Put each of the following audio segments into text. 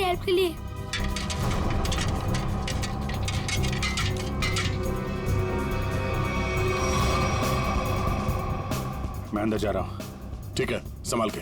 Help के लिए। मैं अंदर जा रहा हूँ। ठीक है, संभाल के।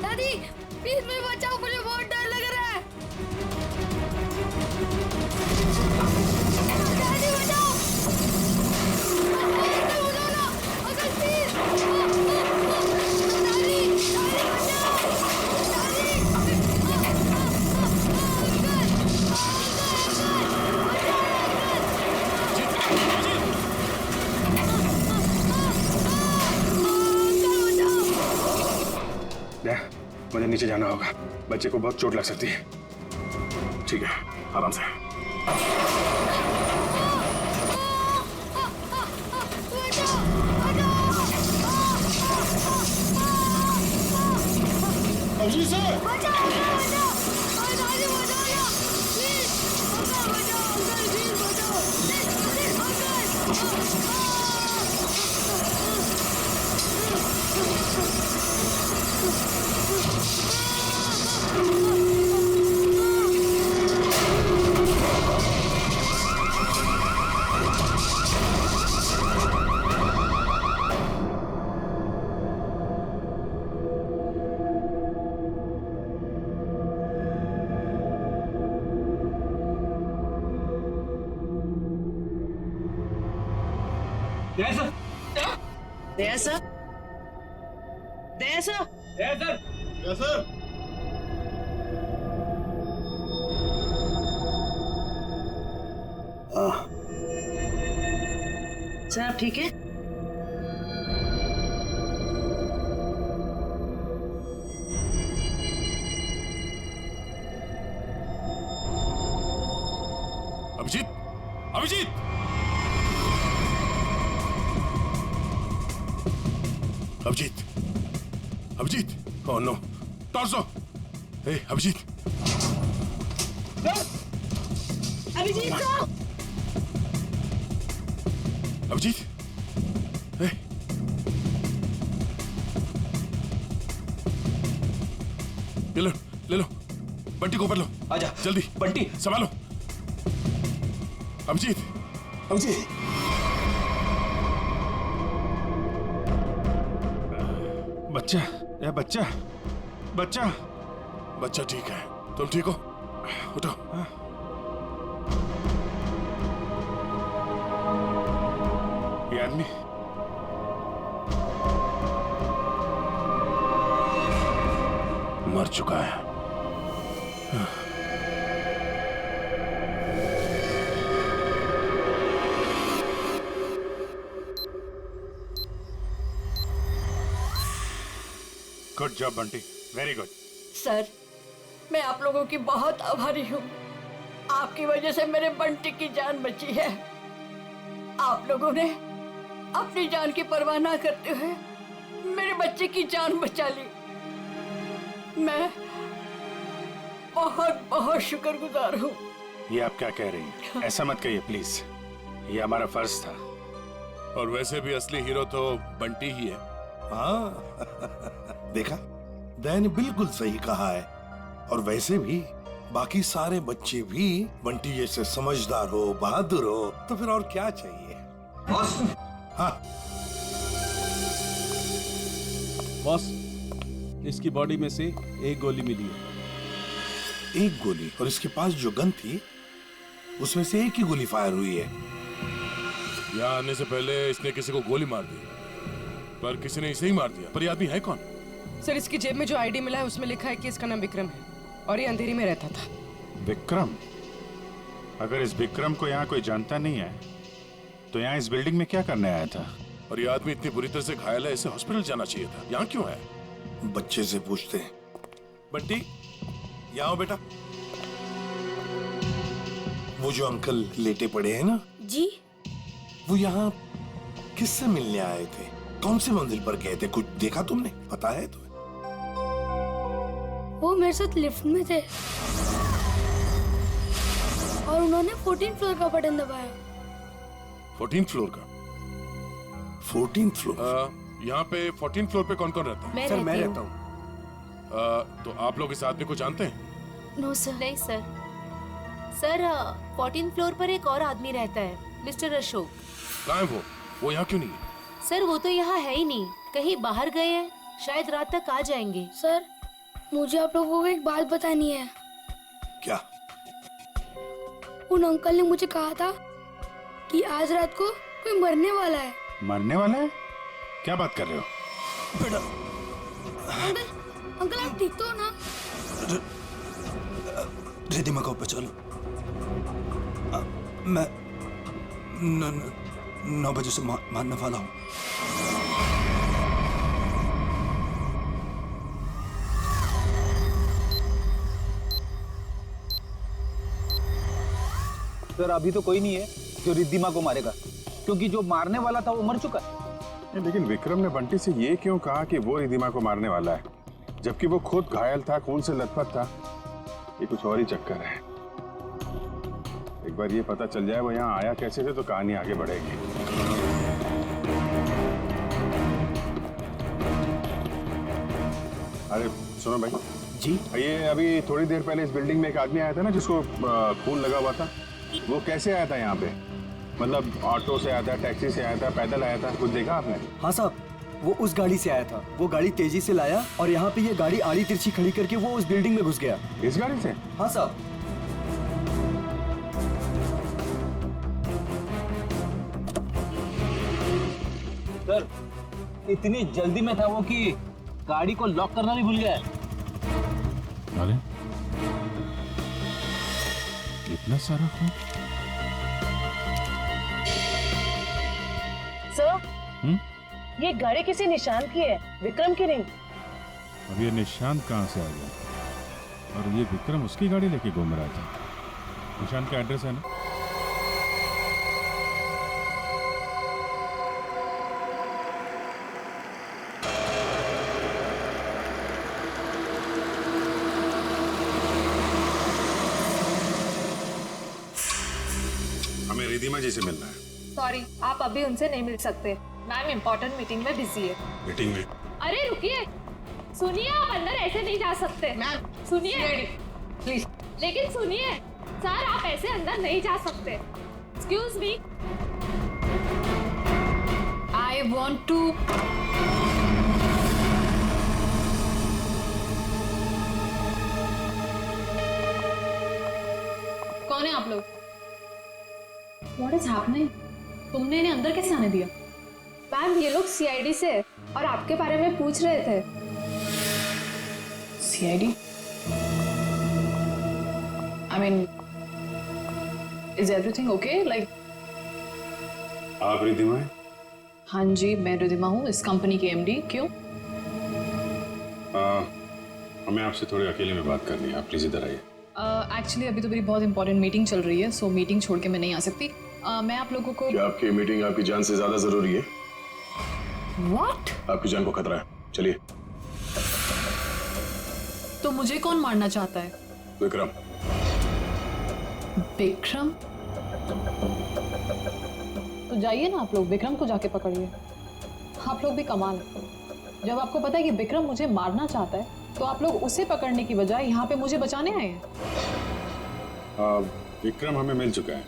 दादी प्लीज मुझे बचाओ, मुझे बहुत डर लग रहा है। दादी बचाओ, अंकल बचाओ ना, अंकल प्लीज। दादी दादी बचाओ, दादी मुझे नीचे जाना होगा, बच्चे को बहुत चोट लग सकती है। ठीक है, आराम से। Abhijeet sir, Daya sir, Daya sir, Daya sir, yes sir. Sir आप ठीक है? Abhijeet, Abhijeet, Abhijeet, Abhijeet, oh no, torso, hey Abhijeet, Abhijeet sir, Abhijeet, hey, ले लो, बंटी को ऊपर लो, आजा जल्दी, बंटी, संभालो, अभिजीत, अभिजीत, बच्चा, ये बच्चा, बच्चा, बच्चा ठीक है, तुम ठीक हो? उठो। ये आदमी मर चुका है। Good job Bunty, very good. Sir, मैं आप लोगों की बहुत आभारी हूँ। आपकी वजह से मेरे बंटी की जान बची है। आप लोगों ने अपनी जान की परवाह ना करते हुए मेरे बच्चे की जान बचा ली। मैं बहुत बहुत शुक्रगुजार हूँ। ये आप क्या कह रही हैं? ऐसा मत कहिए प्लीज, ये हमारा फर्ज था। और वैसे भी असली हीरो तो बंटी ही है। हाँ देखा, दया ने बिल्कुल सही कहा है। और वैसे भी बाकी सारे बच्चे भी बंटी जैसे समझदार हो, बहादुर हो, तो फिर और क्या चाहिए? बॉस। हाँ बॉस, इसकी बॉडी में से एक गोली मिली है। एक गोली? और इसके पास जो गन थी उसमें से एक ही गोली फायर हुई है। यहाँ आने से पहले इसने किसी को गोली मार दी, पर किसी ने इसे ही मार दिया। पर ये आदमी है कौन? सर, इसकी जेब में जो आईडी मिला है उसमें लिखा है कि इसका नाम विक्रम है और ये अंधेरी में रहता था। विक्रम? अगर इस विक्रम को यहाँ कोई जानता नहीं है तो यहाँ इस बिल्डिंग में क्या करने आया था? और ये आदमी इतनी बुरी तरह से घायल है, इसे हॉस्पिटल जाना चाहिए था। यहाँ क्यों है? बच्चे से पूछते हैं। बंटी, यहाँ आओ बेटा। वो जो अंकल लेटे पड़े हैं ना, जी वो यहाँ किससे मिलने आए थे? कौन सी मंजिल पर गए थे? कुछ देखा तुमने? पता है तुम्हें? वो मेरे साथ लिफ्ट में थे और उन्होंने 14th फ्लोर का बटन दबाया। 14th फ्लोर का? 14th floor. यहाँ पे 14th फ्लोर पे कौन कौन रहता है? सर मैं रहता हूँ। तो आप लोग इस आदमी को जानते हैं? No sir. नहीं सर। सर 14th फ्लोर पर एक और आदमी रहता है, मिस्टर अशोक। कहाँ है वो? वो यहाँ क्यों नहीं है? सर वो तो यहाँ है ही नहीं, कहीं बाहर गए हैं, शायद रात तक आ जाएंगे। सर मुझे आप लोगों को एक बात बतानी है। क्या? उन अंकल ने मुझे कहा था कि आज रात को कोई मरने वाला है। मरने वाला है? क्या बात कर रहे हो? अंकल अंकल आप ठीक तो हो ना? रिधिमा को पे चलो। मैं 9 बजे से मारने वाला हूँ। सर अभी तो कोई नहीं है जो रिद्धिमा को मारेगा, क्योंकि जो मारने वाला था वो मर चुका है। लेकिन विक्रम ने बंटी से ये क्यों कहा कि वो रिद्धिमा को मारने वाला है, जबकि वो खुद घायल था, खून से लथपथ था? ये कुछ और ही चक्कर है। एक बार ये पता चल जाए वो यहाँ आया कैसे थे तो कहानी आगे बढ़ेगी। अरे सुनो भाई जी। ये अभी थोड़ी देर पहले इस बिल्डिंग में एक आदमी आया था ना जिसको खून लगा हुआ था, वो कैसे आया था यहाँ पे? मतलब ऑटो से आया था, टैक्सी से आया था, पैदल आया था? कुछ देखा आपने? हाँ साहब, वो उस गाड़ी से आया था। वो गाड़ी तेजी से लाया और यहाँ पे ये गाड़ी आड़ी तिरछी खड़ी करके वो उस बिल्डिंग में घुस गया। इस गाड़ी से? हाँ साहब। सर इतनी जल्दी में था वो कि गाड़ी को लॉक करना भी भूल गया। अरे इतना सारा खून? सर ये गाड़ी किसी निशान की है, विक्रम की नहीं। अब ये निशांत कहाँ से आ गया? और ये विक्रम उसकी गाड़ी लेके घूम रहा था। निशांत का एड्रेस है ना? हमें रिधिमा जी से मिलना है। सॉरी आप अभी उनसे नहीं मिल सकते, मैम इम्पोर्टेंट मीटिंग में बिजी है। मीटिंग में? अरे रुकिए, सुनिए आप अंदर ऐसे नहीं जा सकते। मैम सुनिए प्लीज। लेकिन सुनिए सर, आप ऐसे अंदर नहीं जा सकते। Excuse me, I want to. कौन है आप लोग? What is happening? तुमने इन्हें अंदर कैसे आने दिया? मैम ये लोग सीआईडी से और आपके बारे में पूछ रहे थे। CID? I mean, is everything okay? Like, आप रिधिमा हैं? हाँ जी मैं रिधिमा हूँ, इस कंपनी की एमडी। क्यों? हमें आपसे थोड़ी अकेले में बात करनी है, आप प्लीज इधर आइए। एक्चुअली अभी तो मेरी बहुत इंपॉर्टेंट मीटिंग चल रही है, सो मीटिंग छोड़ के मैं नहीं आ सकती। मैं आप लोगों को। क्या आपकी मीटिंग आपकी जान से ज्यादा जरूरी है? What? आपकी जान को खतरा है, चलिए। तो मुझे कौन मारना चाहता है? विक्रम। विक्रम? तो जाइए ना आप लोग, विक्रम को जाके पकड़िए। आप लोग भी कमाल है, जब आपको पता है कि विक्रम मुझे मारना चाहता है तो आप लोग उसे पकड़ने की बजाय यहाँ पे मुझे बचाने आए हैं। विक्रम हमें मिल चुका है।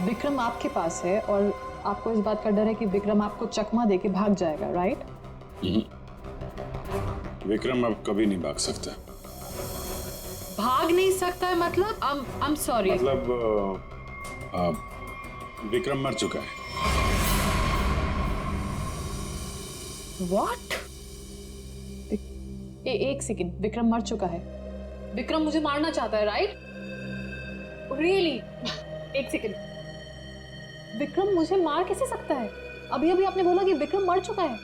विक्रम आपके पास है और आपको इस बात का डर है कि विक्रम आपको चकमा देके भाग जाएगा, राइट? विक्रम अब कभी नहीं भाग सकता। भाग नहीं सकता है मतलब? I'm sorry। मतलब विक्रम मर चुका है। What? एक सेकंड, विक्रम मर चुका है? विक्रम मुझे मारना चाहता है, राइट? Really? एक सेकंड, विक्रम मुझे मार कैसे सकता है? अभी अभी आपने बोला कि विक्रम मर चुका है।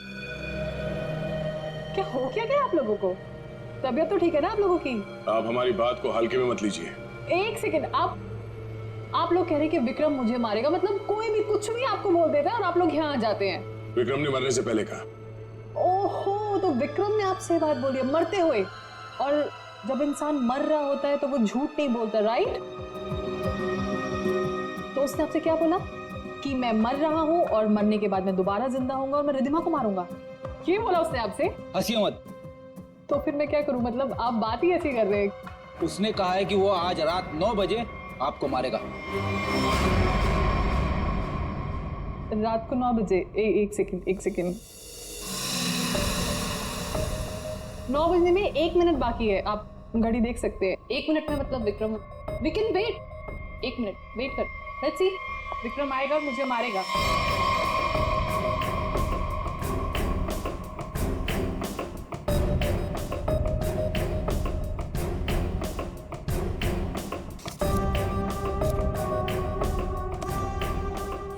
क्या हो क्या गया आप लोगों को? तबीयत तो ठीक है ना आप लोगों की? आप हमारी बात को हल्के में मत लीजिए। एक सेकंड, आप लोग कह रहे हैं कि विक्रम मुझे मारेगा, मतलब कोई भी कुछ भी आपको बोल देता है और आप लोग यहाँ आ जाते हैं। विक्रम ने मरने से पहले कहा। ओहो, तो विक्रम ने आपसे बात बोली है मरते हुए, और जब इंसान मर रहा होता है तो वो झूठ नहीं बोलता, राइट? तो उसने आपसे क्या बोला कि मैं मर रहा हूँ और मरने के बाद मैं दोबारा जिंदा होऊंगा और मैं रिधिमा को मारूंगा, ये बोला उसने आपसे? हंसिए मत। तो फिर मैं क्या करूं, मतलब आप बात ही ऐसी कर रहे हैं। उसने कहा है कि वो आज रात 9 बजे आपको मारेगा। रात को 9 बजे? एक सेकंड 9 बजने में 1 मिनट बाकी है, आप घड़ी देख सकते हैं। 1 मिनट में मतलब Vikram, we can wait. 1 minute wait कर, लेट्स सी, विक्रम आएगा और मुझे मारेगा।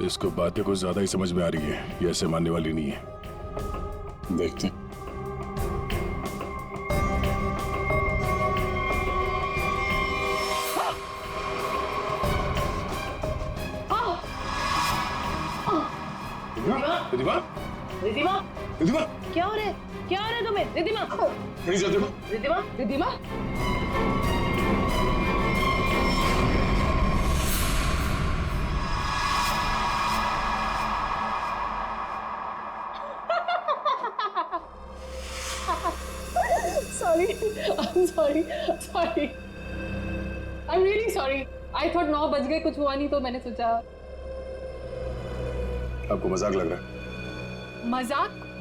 इसको बातें कुछ ज्यादा ही समझ में आ रही है, ये ऐसे मानने वाली नहीं है। देखते हैं। रिधिमा? रिधिमा? रिधिमा? क्या हो रहा है? क्या हो रहा है तुम्हें? Ridhima? Ridhima? Ridhima? sorry. I'm really sorry. I thought 9 बज गए, कुछ हुआ नहीं तो मैंने सोचा। आपको मजाक लग रहा है?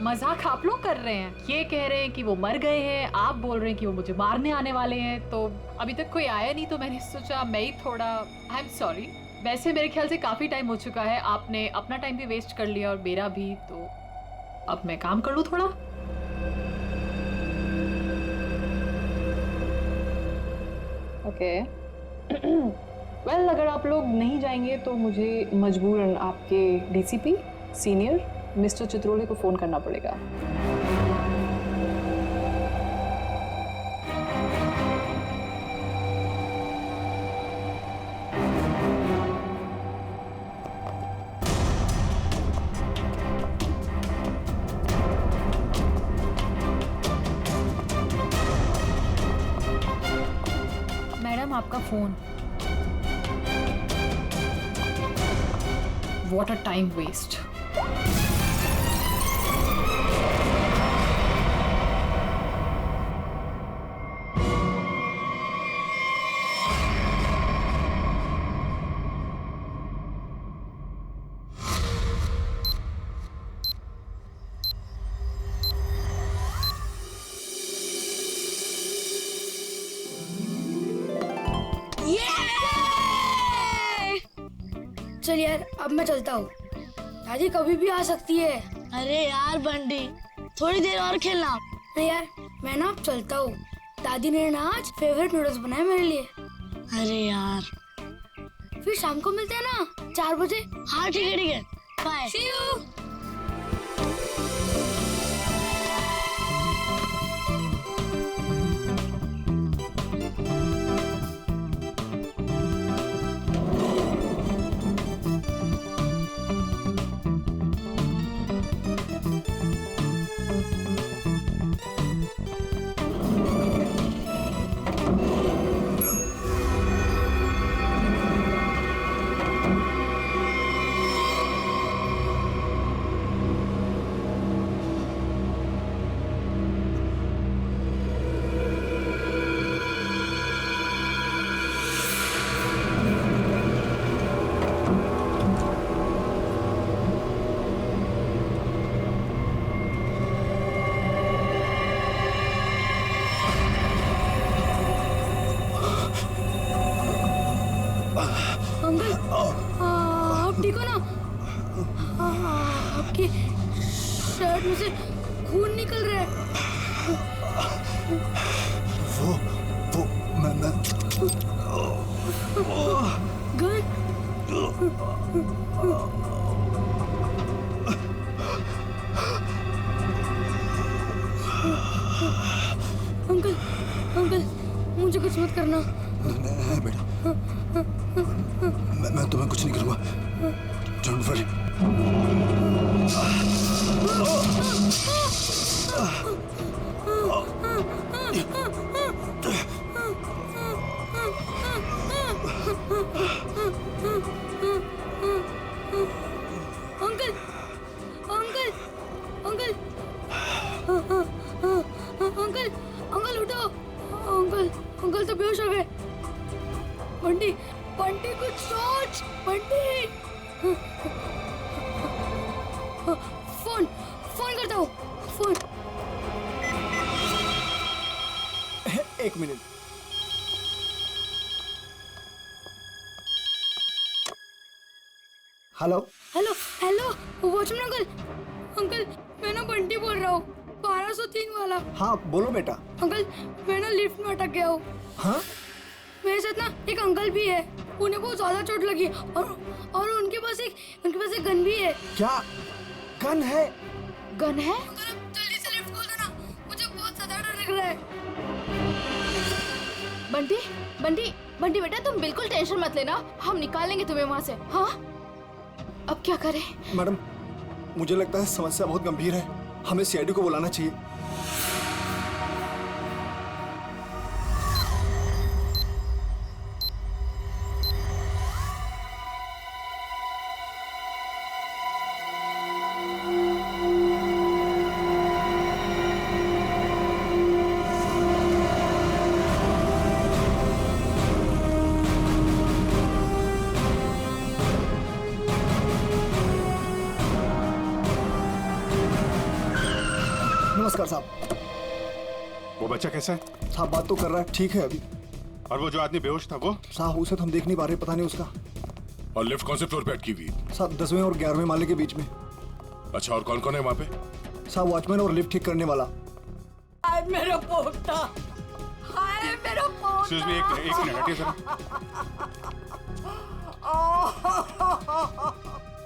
मजाक आप लोग कर रहे हैं। ये कह रहे हैं कि वो मर गए हैं, आप बोल रहे हैं कि वो मुझे मारने आने वाले हैं। तो अभी तक कोई आया नहीं तो मैंने सोचा मैं ही थोड़ा, आई एम सॉरी। वैसे मेरे ख्याल से काफी टाइम हो चुका है, आपने अपना टाइम भी वेस्ट कर लिया और मेरा भी, तो अब मैं काम कर लूं थोड़ा। ओके वेल, अगर आप लोग नहीं जाएंगे तो मुझे मजबूरन आपके डीसीपी सीनियर मिस्टर चित्रोले को फोन करना पड़ेगा। मैडम, आपका phone. What a time waste. चल यार, अब मैं चलता हूँ। दादी कभी भी आ सकती है। अरे यार बंटी, थोड़ी देर और खेलना। नहीं यार, मैं ना अब चलता हूँ। दादी ने ना आज फेवरेट नूडल्स बनाए मेरे लिए। अरे यार, फिर शाम को मिलते हैं ना 4 बजे। हाँ ठीक है, बाय। See you. आप ठीक हो ना? आपकी शर्ट में से खून निकल रहा है। वो मैं गन? अंकल अंकल मुझे कुछ मत करना। नहीं बेटा, मैं तुम्हें कुछ नहीं करूँगा। Don't worry. Uncle uncle uncle uncle uncle उठो। अंकल अंकल तो बेहोश हो गए। बंटी बंटी कुछ सोच। बंटी फोन फोन करता हूँ। फोन। एक minute. Hello hello hello watchman uncle. Uncle मैं ना बंटी बोल रहा हूँ, 1203 वाला। हाँ बोलो बेटा। अंकल मैं ना लिफ्ट में अटक गया हूँ। हाँ मेरे साथ ना एक अंकल भी है, उन्हें बहुत ज्यादा चोट लगी और उनके पास एक गन भी है। क्या गन है? गन है? अंकल अब जल्दी से लिफ्ट खोल देना, मुझे बहुत ज्यादा डर लग रहा है। बंटी बंटी बंटी बेटा तुम बिल्कुल टेंशन मत लेना, हम निकालेंगे तुम्हें वहाँ से। हाँ अब क्या करें? मैडम मुझे लगता है समस्या बहुत गंभीर है, हमें सीआईडी को बुलाना चाहिए। नमस्कार साहब। वो बच्चा कैसा है? साहब बात तो कर रहा है, ठीक है अभी। और वो जो आदमी बेहोश था वो? साहब उसे तो हम देख नहीं पा रहे, पता नहीं उसका। और लिफ्ट कौन से फ्लोर पे अटकी हुई? साहब 10वें और 11वें माले के बीच में। अच्छा और कौन कौन है वहाँ पे? साहब वॉचमैन और लिफ्ट ठीक करने वाला। हाय मेरा पोता, हाय मेरा पोता। एक्सक्यूज मी, एक मिनट हटिए जरा।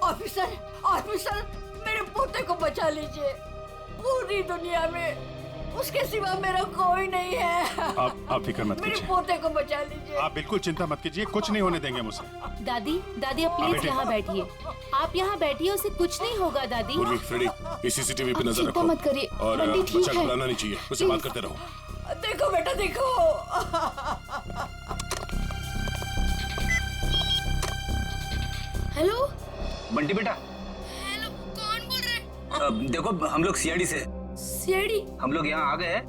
ऑफिसर ऑफिसर मेरे पोते को बचा लीजिए, पूरी दुनिया में उसके सिवा मेरा कोई नहीं है। आप फिक्र मत मेरे कीजिए, पोते को बचा लीजिए। आप बिल्कुल चिंता मत कीजिए, कुछ नहीं होने देंगे मुझसे। दादी दादी आप प्लीज बेटे। यहाँ बैठिए, आप यहाँ बैठिए, उसे कुछ नहीं होगा दादी। पूर्वी, फ्रेडी, सीसीटीवी पे आप नजर चिंता रखो मत करिए, और बंटी ठीक बच्चा है। घबराना नहीं चाहिए, उससे बात करते रहो। देखो बेटा देखो। हेलो बंटी बेटा, हेलो कौन बोल रहे? देखो हम लोग सीआईडी से, सीआईडी? हम लोग यहाँ आ गए हैं,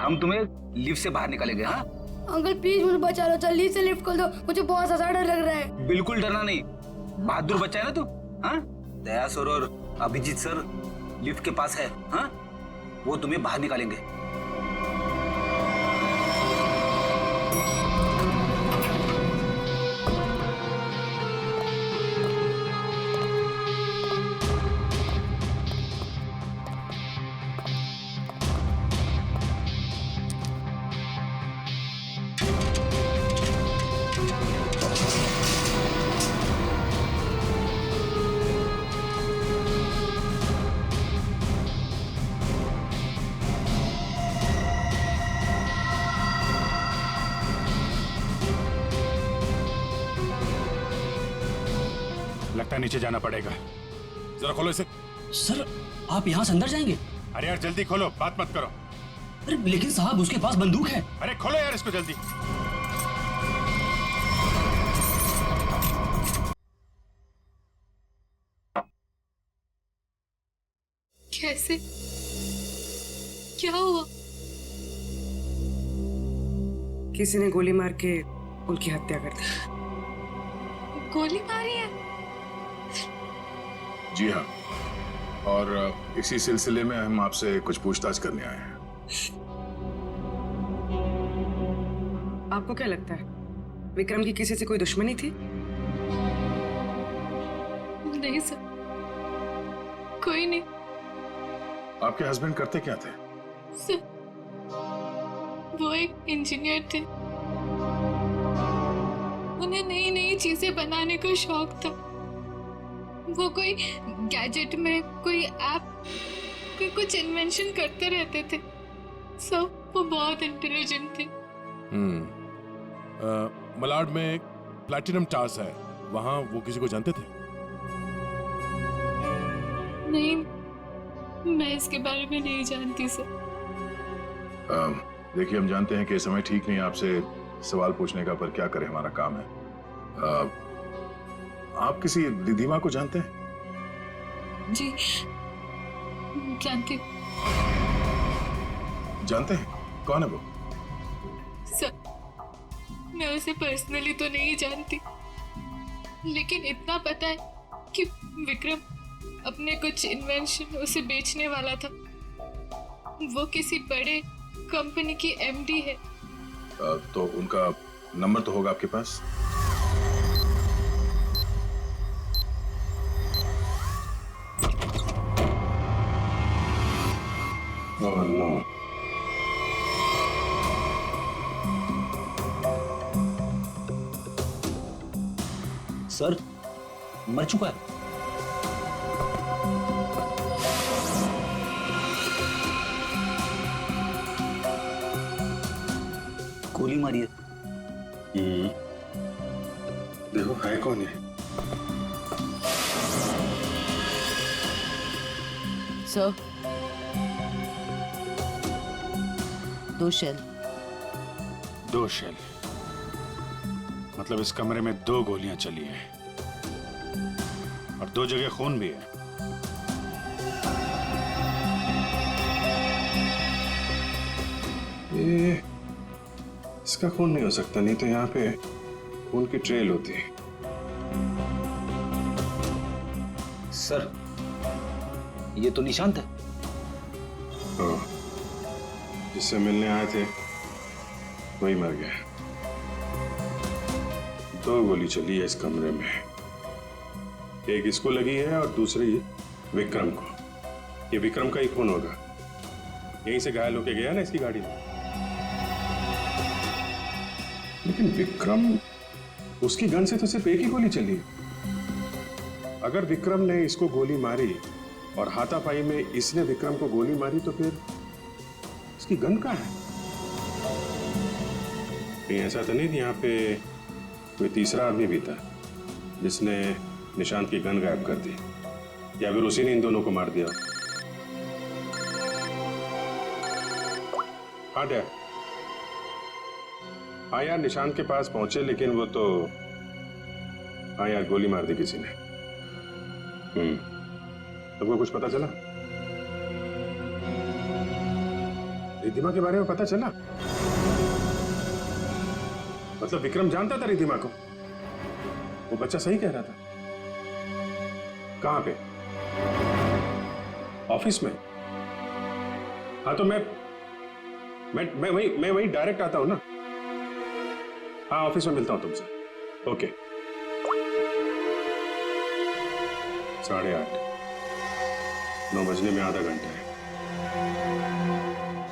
हम तुम्हें लिफ्ट से बाहर निकालेंगे। हाँ अंकल प्लीज मुझे बचा लो, जल्दी से लिफ्ट खोल दो, मुझे बहुत ज्यादा डर लग रहा है। बिल्कुल डरना नहीं, बहादुर बच्चा है ना तू। हाँ दया सर और अभिजीत सर लिफ्ट के पास है, हाँ वो तुम्हें बाहर निकालेंगे। लगता है नीचे जाना पड़ेगा, जरा खोलो इसे। सर आप यहाँ से अंदर जाएंगे? अरे यार जल्दी खोलो, बात मत करो। अरे लेकिन साहब उसके पास बंदूक है। अरे खोलो यार इसको जल्दी। कैसे? क्या हुआ? किसी ने गोली मार के उनकी हत्या कर दी। गोली मारी है? जी हाँ, और इसी सिलसिले में हम आपसे कुछ पूछताछ करने आए हैं। आपको क्या लगता है विक्रम की किसी से कोई दुश्मनी थी? नहीं सर, कोई नहीं। आपके हस्बैंड करते क्या थे? सर वो एक इंजीनियर थे, उन्हें नई नई चीजें बनाने का शौक था। वो कोई गैजेट में कोई ऐप, कोई कुछ इन्वेंशन करते रहते थे। सो वो बहुत इंटेलिजेंट थे। मलाड में एक प्लैटिनम टावर्स है, वहां वो किसी को जानते थे? नहीं, मैं इसके बारे में नहीं जानती सर। देखिए, हम जानते हैं कि इस समय ठीक नहीं है आपसे सवाल पूछने का, पर क्या करें, हमारा काम है। आप किसी रिधिमा को जानते हैं? जी जानती। जानते हैं? कौन है वो? सर, मैं उसे पर्सनली तो नहीं जानती, लेकिन इतना पता है कि विक्रम अपने कुछ इन्वेंशन उसे बेचने वाला था। वो किसी बड़े कंपनी की एमडी है। तो उनका नंबर तो होगा आपके पास? Oh no. सर, मर चुका है। गोली मारी है। देखो है कौन है? Sir, 2 shell. 2 शेल? मतलब इस कमरे में 2 गोलियां चली हैं और 2 जगह खून भी है। ये इसका खून नहीं हो सकता, नहीं तो यहाँ पे खून की ट्रेल होती है। सर, ये तो निशांत है। जिससे मिलने आए थे वही मर गया। 2 गोली चली है इस कमरे में, एक इसको लगी है और दूसरी विक्रम को। ये विक्रम का ही खून होगा, यहीं से घायल होके गया ना इसकी गाड़ी में। लेकिन विक्रम, उसकी गन से तो सिर्फ एक ही गोली चली है। अगर विक्रम ने इसको गोली मारी और हाथापाई में इसने विक्रम को गोली मारी, तो फिर इसकी गन कहाँ है? कहीं ऐसा तो नहीं कि यहाँ पे कोई तीसरा आदमी भी था जिसने निशांत की गन गायब कर दी, या फिर उसी ने इन दोनों को मार दिया? हाँ डैड, हाँ यार, निशांत के पास पहुंचे, लेकिन वो तो, हाँ यार, गोली मार दी किसी ने। तुमको कुछ पता चला? रिधिमा के बारे में पता चला? मतलब विक्रम जानता था रिधिमा को? वो बच्चा सही कह रहा था। कहां पे? ऑफिस में? हाँ तो मैं वही डायरेक्ट आता हूं ना। हाँ, ऑफिस में मिलता हूं तुमसे। ओके। 8:30, 9 बजने में आधा घंटा है।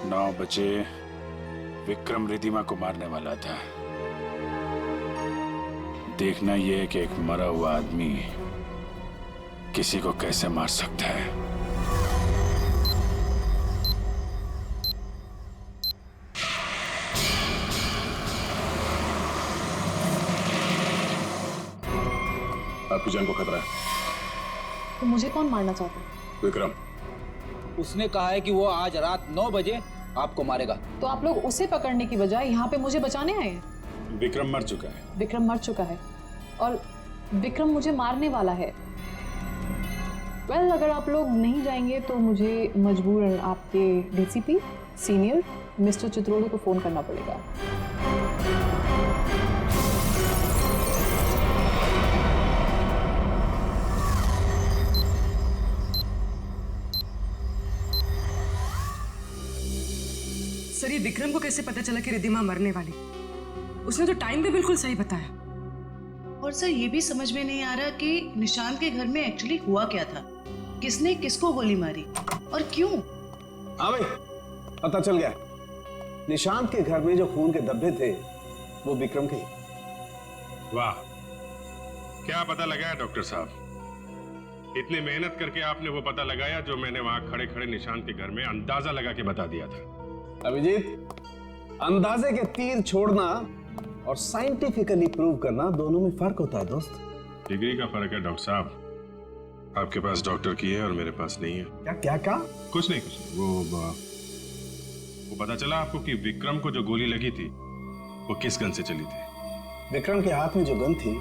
9 बजे विक्रम रिधिमा को मारने वाला था। देखना यह है कि एक मरा हुआ आदमी किसी को कैसे मार सकता है। आपकी जान को खतरा है। तो मुझे कौन मारना चाहता है? विक्रम। उसने कहा है कि वो आज रात 9 बजे आपको मारेगा। तो आप लोग उसे पकड़ने की बजाय यहाँ पे मुझे बचाने आए हैं? विक्रम मर चुका है। विक्रम मर चुका है और विक्रम मुझे मारने वाला है। अगर आप लोग नहीं जाएंगे तो मुझे मजबूरन आपके डीसीपी सीनियर मिस्टर चित्रोड़े को फोन करना पड़ेगा। सर, ये विक्रम को कैसे पता चला कि रिधिमा मरने वाली? उसने तो टाइम भी बिल्कुल सही बताया। और सर, ये भी समझ में नहीं आ रहा कि निशांत के घर में एक्चुअली हुआ क्या था, किसने किसको गोली मारी और क्यों? हाँ भाई, पता चल गया। निशांत के घर में जो खून के धब्बे थे वो विक्रम के। वाह, क्या पता लगाया डॉक्टर साहब? इतनी मेहनत करके आपने वो पता लगाया जो मैंने वहां खड़े खड़े निशांत के घर में अंदाजा लगा के बता दिया था। अभिजीत, अंदाजे के तीर छोड़ना और साइंटिफिकली प्रूव करना दोनों में फर्क होता है दोस्त। डिग्री का फर्क है डॉक्टर साहब। आपके पास डॉक्टर की है और मेरे पास नहीं है। क्या क्या क्या? कुछ नहीं। वो पता चला आपको कि विक्रम को जो गोली लगी थी वो किस गन से चली थी? विक्रम के हाथ में जो गन थी,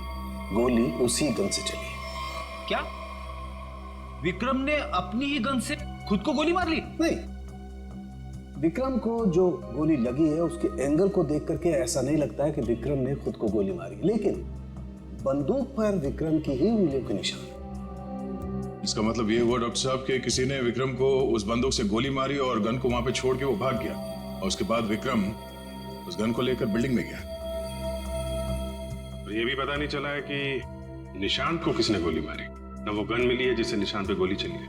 गोली उसी गन से चली। क्या विक्रम ने अपनी ही गन से खुद को गोली मार ली? नहीं, विक्रम को जो गोली लगी है उसके एंगल को देख करके ऐसा नहीं लगता है कि विक्रम ने खुद को गोली मारी, लेकिन बंदूक पर विक्रम की ही उंगलियों के निशान। इसका मतलब ये हुआ डॉक्टर साहब कि किसी ने विक्रम को उस बंदूक से गोली मारी और गन को वहां पे छोड़ के वो भाग गया, और उसके बाद विक्रम उस गन को लेकर बिल्डिंग में गया। और ये भी पता नहीं चला है कि निशांत को किसने गोली मारी, ना वो गन मिली है जिससे निशांत पे गोली चली है।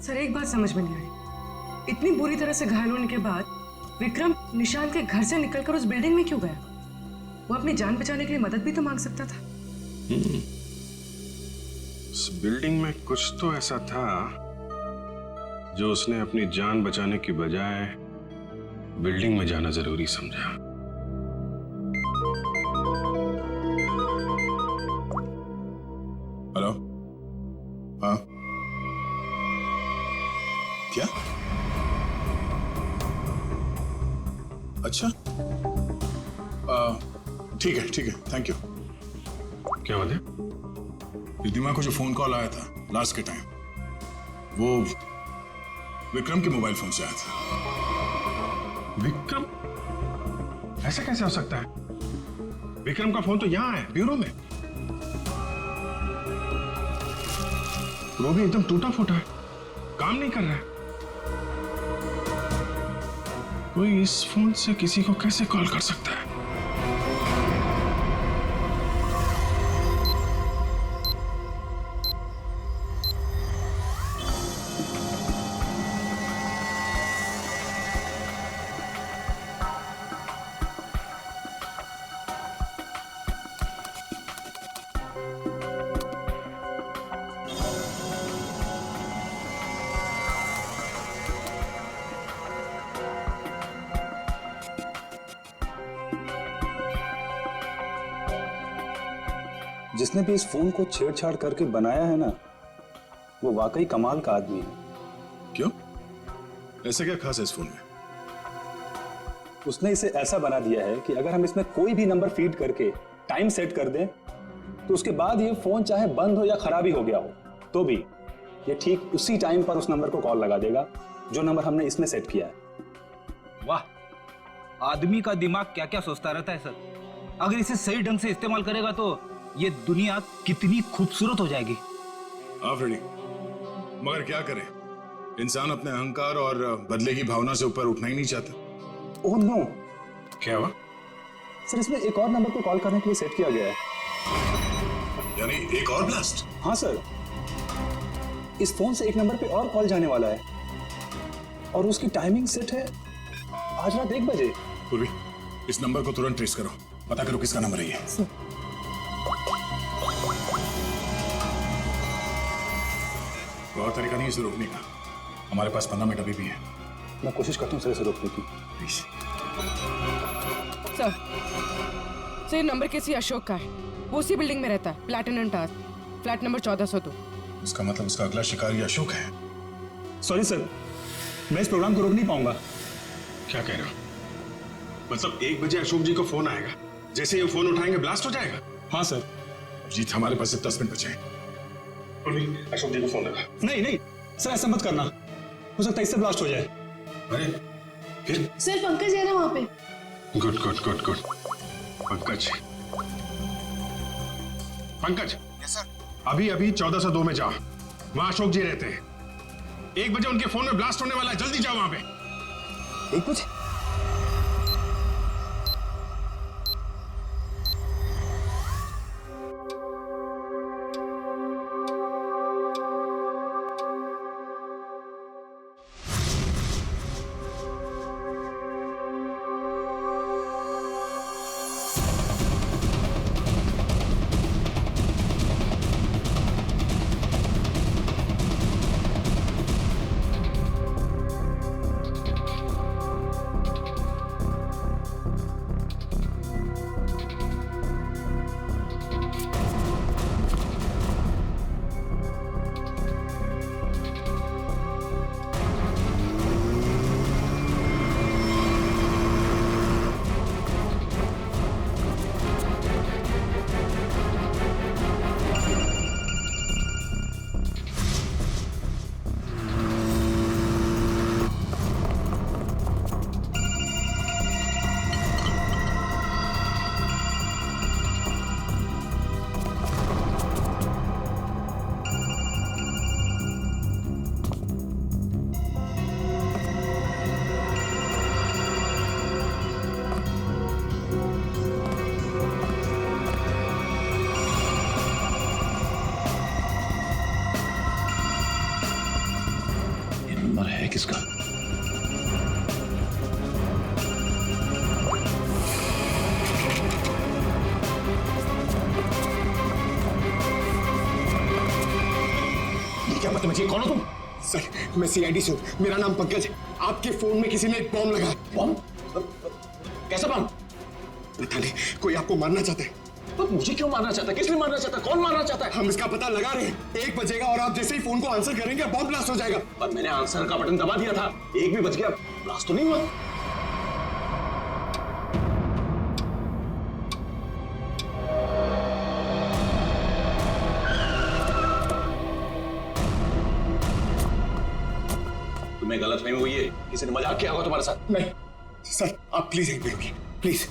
सर एक बात समझ में नहीं आई, इतनी बुरी तरह से घायल होने के बाद विक्रम निशांत के घर से निकलकर उस बिल्डिंग में क्यों गया? वो अपनी जान बचाने के लिए मदद भी तो मांग सकता था। उस बिल्डिंग में कुछ तो ऐसा था जो उसने अपनी जान बचाने की बजाय बिल्डिंग में जाना जरूरी समझा। हेलो? हाँ, क्या? अच्छा, ठीक है, थैंक यू। क्या बात है? रिद्धिमा को जो फोन कॉल आया था लास्ट के टाइम, वो विक्रम के मोबाइल फोन से आया था। विक्रम? ऐसा कैसे हो सकता है? विक्रम का फोन तो यहां है, ब्यूरो में। वो भी एकदम टूटा फूटा है, काम नहीं कर रहा है। कोई इस फोन से किसी को कैसे कॉल कर सकता है? जिसने भी इस फोन को छेड़छाड़ करके बनाया है ना, वो वाकई कमाल का आदमी है। क्यों? ऐसा क्या खास है इस फोन में? उसने इसे ऐसा बना दिया है कि अगर हम इसमें कोई भी नंबर फीड करके टाइम सेट कर दें, तो उसके बाद ये फोन चाहे बंद हो या खराबी हो गया हो, तो भी ये ठीक उसी टाइम पर उस नंबर को कॉल लगा देगा जो नंबर हमने इसमें सेट किया है। वाह, आदमी का दिमाग क्या क्या सोचता रहता है सर। अगर इसे सही ढंग से इस्तेमाल करेगा तो ये दुनिया कितनी खूबसूरत हो जाएगी। फ्रेडी, मगर क्या करें, इंसान अपने अहंकार और बदले की भावना से ऊपर उठना ही नहीं चाहता। Oh no. क्या हुआ? सर इसमें एक और नंबर को कॉल करने के लिए सेट किया गया है। यानी एक और ब्लास्ट? हाँ सर, इस फोन से एक नंबर पे और कॉल जाने वाला है और उसकी टाइमिंग सेट है आज रात 1 बजे। पूर्वी, इस नंबर को तुरंत ट्रेस करो, पता करो किसका नंबर है ये। और तरीका नहीं इसे रोकने का। हमारे पास 15 मिनट अभी भी है। मैं कोशिश करता हूँ सर इसे रोकने की। प्लीज। सर नंबर किसी अशोक का है, वो उसी बिल्डिंग में रहता है, प्लैटिनम टावर, फ्लैट नंबर 1402। इसका मतलब उसका अगला शिकारी अशोक है। सॉरी सर, मैं इस प्रोग्राम को रोक नहीं पाऊंगा। क्या कह रहे हो? मतलब 1 बजे अशोक जी को फोन आएगा, जैसे ये फोन उठाएंगे ब्लास्ट हो जाएगा? हाँ सर। जीत, हमारे पास सिर्फ 10 मिनट बचे हैं। अशोक जी को फोन लगा। नहीं नहीं सर, ऐसा मत करना, हो सकता है इससे ब्लास्ट हो जाए। अरे फिर? सर पंकज है ना वहाँ पे। Good good good good. Pankaj, Pankaj. Yes sir. अभी 1402 में जाओ, वहां अशोक जी रहते हैं। 1 बजे उनके फोन में ब्लास्ट होने वाला है, जल्दी जाओ वहां पे। 1 बजे? ये कौन हो तुम? सर मैं सीआईडी से हूँ, मेरा नाम पंकज है। आपके फोन में किसी ने एक बॉम्ब लगाया। बॉम्ब? कैसा बॉम्ब? पता नहीं, कोई आपको मारना चाहता है। तो मुझे क्यों मारना चाहता है? किसने मारना चाहता है? कौन मारना चाहता है? हम इसका पता लगा रहे हैं। 1 बजेगा और आप जैसे ही फोन को आंसर करेंगे बॉम्ब ब्लास्ट हो जाएगा। पर मैंने आंसर का बटन दबा दिया था। 1 भी बज गया, ब्लास्ट तो नहीं हुआ। तुम्हें गलतफहमी हुई है, किसी ने मजाक किया होगा तुम्हारे साथ। नहीं सर, आप प्लीज यहीं पे रुकिए, प्लीज।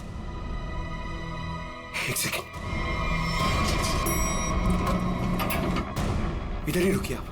1 सेकेंड, इधर ही रुकिए आप।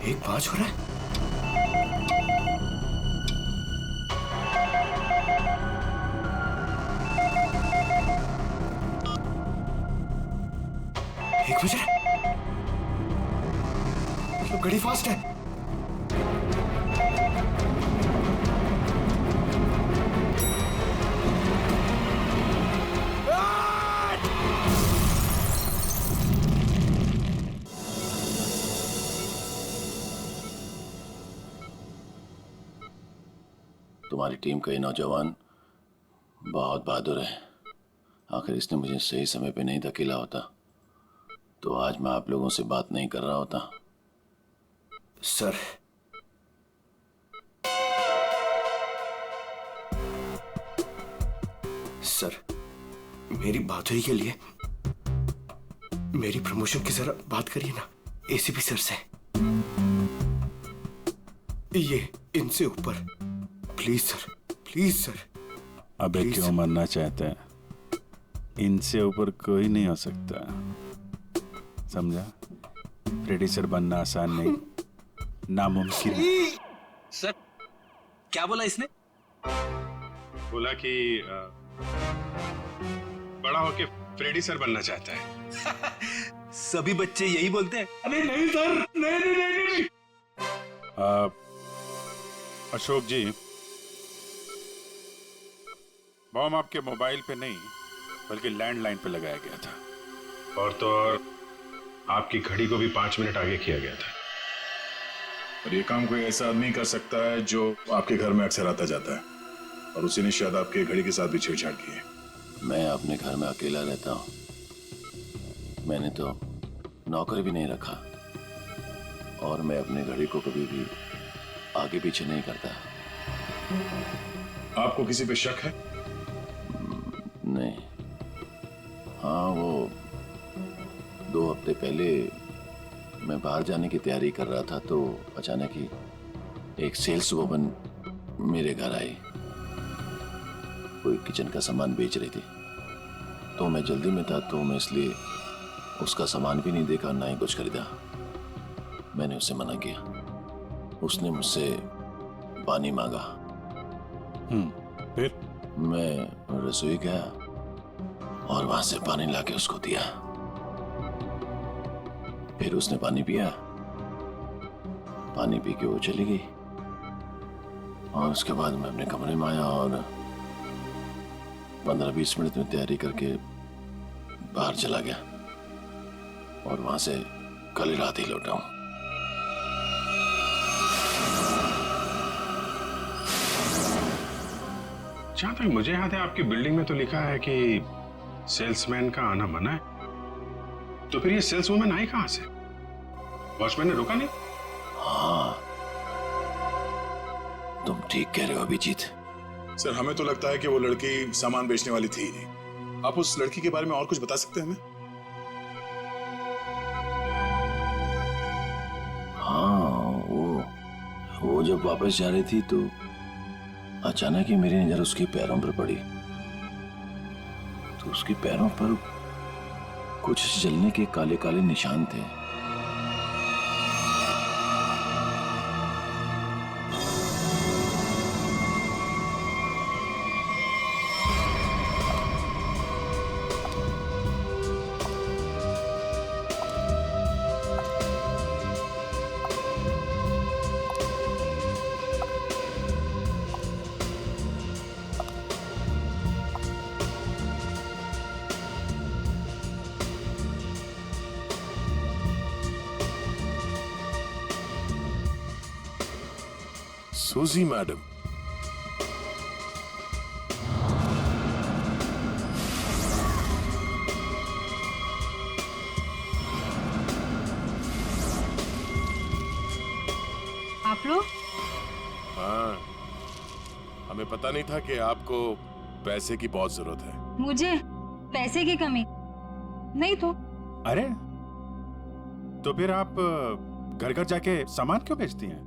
एक 5 हो रहा है। एक बज रहा है, मतलब घड़ी फास्ट है। तुम्हारी टीम का ये नौजवान बहुत बहादुर है। आखिर इसने मुझे सही समय पे नहीं धकेला होता तो आज मैं आप लोगों से बात नहीं कर रहा होता। सर, सर मेरी बात हुई के लिए मेरी प्रमोशन की जरा बात करिए ना एसीपी सर से। ये इनसे ऊपर, प्लीज सर, प्लीज सर। अबे क्यों मरना चाहते हैं? इनसे ऊपर कोई नहीं हो सकता, समझा? प्रोड्यूसर बनना आसान नहीं, नामुमकिन। सर क्या बोला इसने? बोला कि बड़ा होके प्रोड्यूसर बनना चाहता है। सभी बच्चे यही बोलते हैं। अरे नहीं सर, नहीं नहीं नहीं, नहीं। अशोक जी, बॉम्ब आपके मोबाइल पे नहीं बल्कि लैंडलाइन पे लगाया गया था, और तो और आपकी घड़ी को भी 5 मिनट आगे किया गया था। और ये काम कोई ऐसा आदमी कर सकता है जो आपके घर में अक्सर आता जाता है, और उसी ने शायद आपके घड़ी के साथ भी छेड़छाड़ की है। मैं अपने घर में अकेला रहता हूँ, मैंने तो नौकर भी नहीं रखा, और मैं अपने घड़ी को कभी भी आगे पीछे नहीं करता। आपको किसी पे शक है? नहीं। हाँ, वो 2 हफ्ते पहले मैं बाहर जाने की तैयारी कर रहा था तो अचानक ही एक सेल्स वुमन मेरे घर आई। कोई किचन का सामान बेच रही थी, तो मैं जल्दी में था तो मैं इसलिए उसका सामान भी नहीं देखा, ना ही कुछ खरीदा। मैंने उसे मना किया। उसने मुझसे पानी मांगा। फिर मैं रसोई गया और वहां से पानी लाके उसको दिया। फिर उसने पानी पिया, पानी पी के वो चली गई, और उसके बाद मैं अपने कमरे में आया और 15-20 मिनट में तैयारी करके बाहर चला गया, और वहां से कल रात ही लौटा हूं। जहां तक मुझे याद है आपकी बिल्डिंग में तो लिखा है कि सेल्समैन का आना मना है, तो फिर ये सेल्सवुमन आई कहां से? वॉचमैन ने रोका नहीं? हाँ, तुम ठीक कह रहे हो अभिजीत। सर हमें तो लगता है कि वो लड़की सामान बेचने वाली थी ही नहीं। आप उस लड़की के बारे में और कुछ बता सकते हैं हमें? हाँ, वो जब वापस जा रही थी तो अचानक ही मेरी नजर उसके पैरों पर पड़ी, तो उसके पैरों पर कुछ जलने के काले काले निशान थे। सूजी मैडम, आप लोग? हाँ, हमें पता नहीं था कि आपको पैसे की बहुत जरूरत है। मुझे पैसे की कमी नहीं तो। अरे तो फिर आप घर घर जाके सामान क्यों बेचती हैं?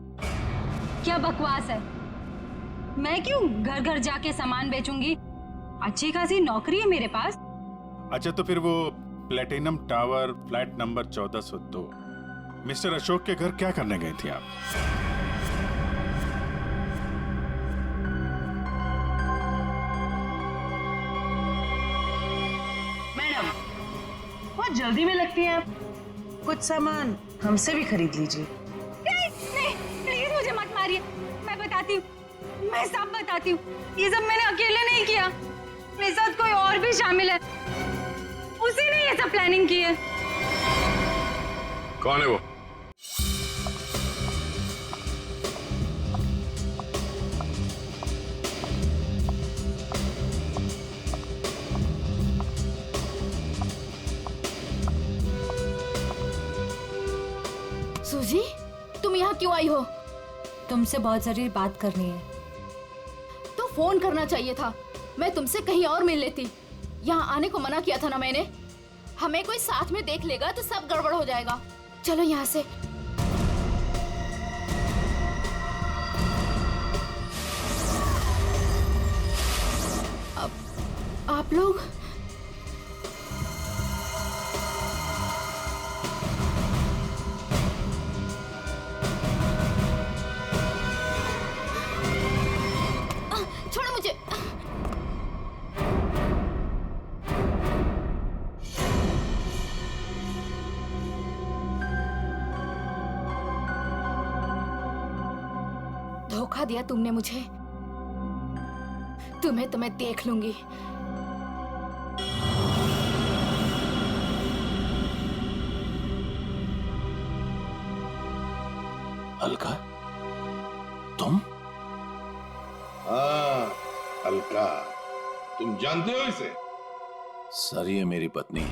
क्या बकवास है, मैं क्यों घर घर जाके सामान बेचूंगी? अच्छी खासी नौकरी है मेरे पास। अच्छा तो फिर वो platinum tower flat number 1402 mister Ashok के घर क्या करने गई थी आप? मैडम बहुत जल्दी में लगती हैं आप, कुछ सामान हमसे भी खरीद लीजिए। नहीं, प्लीज मुझे मत मारिए, मैं बताती हूँ, मैं सब बताती हूँ। ये सब मैंने अकेले नहीं किया, मेरे साथ कोई और भी शामिल है, उसी ने ये सब प्लानिंग की है। कौन है वो? सूजी, तुम यहाँ क्यों आई हो? तुमसे बहुत जरूरी बात करनी है। तो फोन करना चाहिए था, मैं तुमसे कहीं और मिल लेती। यहाँ आने को मना किया था ना मैंने। हमें कोई साथ में देख लेगा तो सब गड़बड़ हो जाएगा। चलो यहाँ से। अब आप लोग छोड़ो मुझे। धोखा दिया तुमने मुझे। तुम्हें तो मैं देख लूंगी। अलका, तुम? हाँ अलका, तुम जानते हो इसे? सर ये मेरी पत्नी,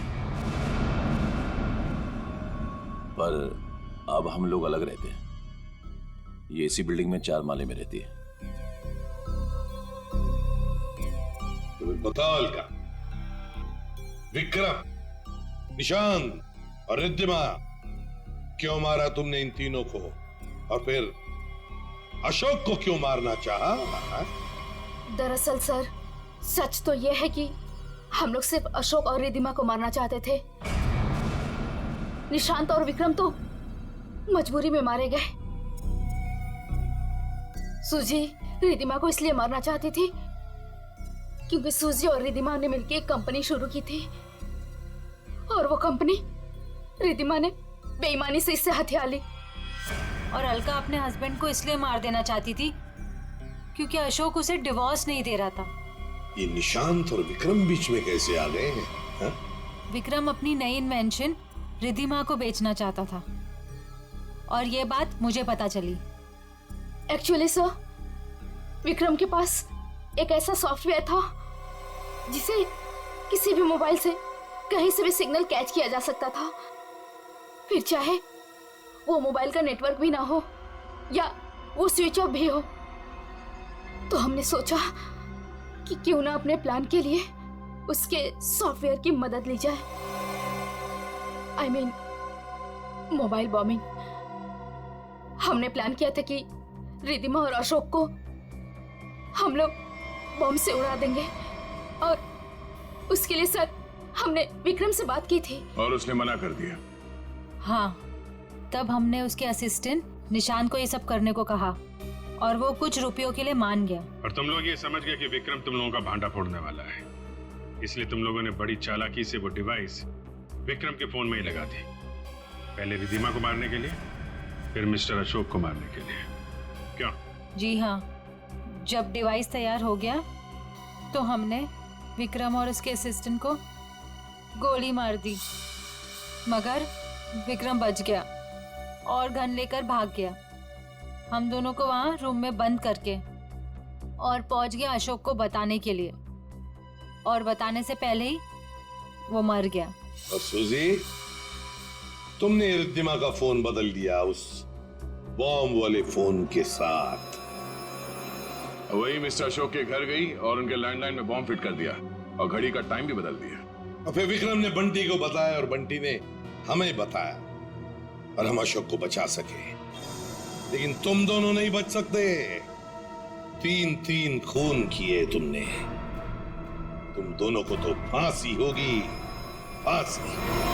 पर अब हम लोग अलग रहते हैं। ये इसी बिल्डिंग में 4 माले में रहती है। तुम्हें बताओ अलका, विक्रम, निशांत और रिद्धिमा, क्यों मारा तुमने इन तीनों को? और फिर अशोक को क्यों मारना चाहा? दरअसल सर, सच तो यह है कि हम लोग सिर्फ अशोक और रिद्धिमा को मारना चाहते थे। निशांत और विक्रम तो मजबूरी में मारे गए। सूजी रिद्धिमा को इसलिए मारना चाहती थी क्योंकि सूजी और रिद्धिमा ने मिलकर एक कंपनी शुरू की थी, और वो कंपनी रिद्धिमा ने बेईमानी से इससे हथिया ली। और अलका अपने हस्बैंड को इसलिए मार देना चाहती थी क्योंकि अशोक उसे डिवोर्स नहीं दे रहा था। ये निशांत और विक्रम बीच में कैसे आ गए हैं? हा? विक्रम अपनी नई इन्वेंशन रिद्धिमा को बेचना चाहता था, और ये बात मुझे पता चली। एक्चुअली सर, विक्रम के पास एक ऐसा सॉफ्टवेयर था जिसे किसी भी मोबाइल से कहीं से भी सिग्नल कैच किया जा सकता था, फिर चाहे वो मोबाइल का नेटवर्क भी ना हो या वो स्विच ऑफ भी हो। तो हमने सोचा कि क्यों ना अपने प्लान के लिए उसके सॉफ्टवेयर की मदद ली जाए। I mean mobile bombing. हमने प्लान किया था कि रिद्धिमा और अशोक को हम लोग बॉम्ब से उड़ा देंगे और उसके लिए सर हमने विक्रम से बात की थी और उसने मना कर दिया। हाँ, तब हमने उसके असिस्टेंट निशांत को ये सब करने को कहा और वो कुछ रुपयों के लिए मान गया। और तुम लोग ये समझ गए कि विक्रम तुम लोगों का भांडा फोड़ने वाला है, इसलिए तुम लोगों ने बड़ी चालाकी से वो डिवाइस विक्रम के फोन में ही लगा दी। पहले रिद्धिमा को मारने के लिए, फिर मिस्टर अशोक को मारने के लिए। क्यों? जी हाँ, जब डिवाइस तैयार हो गया तो हमने विक्रम और उसके असिस्टेंट को गोली मार दी, मगर विक्रम बच गया और गन लेकर भाग गया। हम दोनों को वहाँ रूम में बंद करके और पहुंच गया अशोक को बताने के लिए, और बताने से पहले ही वो मर गया। और सुजी, तुमने रिद्धिमा का फोन बदल दिया उस बॉम्ब वाले फोन के साथ। वही मिस्टर अशोक के घर गई और उनके लैंडलाइन में बॉम्ब फिट कर दिया और घड़ी का टाइम भी बदल दिया। और फिर विक्रम ने बंटी को बताया और बंटी ने हमें बताया और हम अशोक को बचा सके। लेकिन तुम दोनों नहीं बच सकते। 3 खून किए तुमने। तुम दोनों को तो फांसी होगी, फांसी।